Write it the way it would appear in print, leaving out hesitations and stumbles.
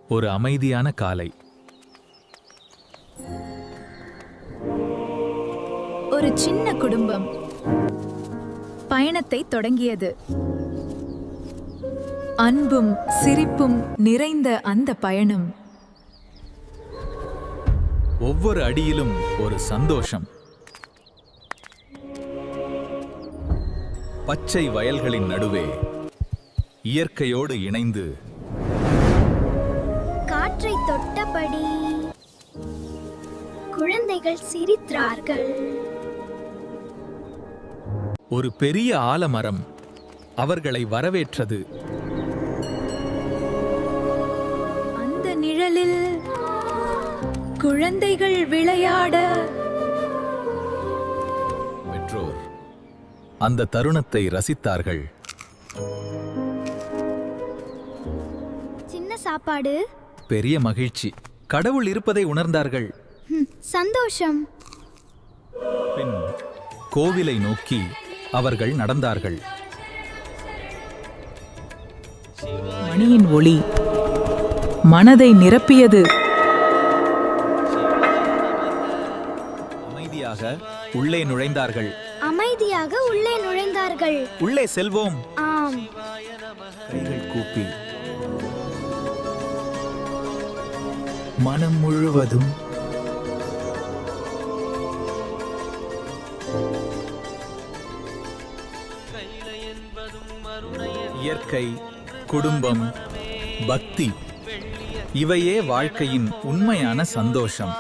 ஒரு அமைதியான காலை. ஒரு சின்ன குடும்பம் பயணத்தை தொடங்கியது. அன்பும் சிரிப்பும் நிறைந்த அந்த பயணம். ஒவ்வொரு அடியிலும் ஒரு சந்தோஷம். பச்சை வயல்களின் நடுவே இயற்கையோடு இணைந்து காற்றை தொட்டபடி குழந்தைகள் சிரித்தார்கள். ஒரு பெரிய ஆலமரம் அவர்களை வரவேற்றது. அந்த நிழலில் குழந்தைகள் விளையாட. பெற்றோர் அந்த தருணத்தை ரசித்தார்கள். சின்ன சாப்பாடு, பெரிய மகிழ்ச்சி. கடவுள் இருப்பதை உணர்ந்தார்கள். சந்தோஷம். பின் கோவிலை நோக்கி அவர்கள் நடந்தார்கள். மணியின் ஒளி மனதை நிரப்பியது. அமைதியாக உள்ளே நுழைந்தார்கள். அமைதியாக உள்ளே நுழைந்தார்கள். உள்ளே செல்வோம். ஆம். கைகள் கூப்பி மனம் முழுவதும் இயற்கை, குடும்பம், பக்தி இவையே வாழ்க்கையின் உண்மையான சந்தோஷம்.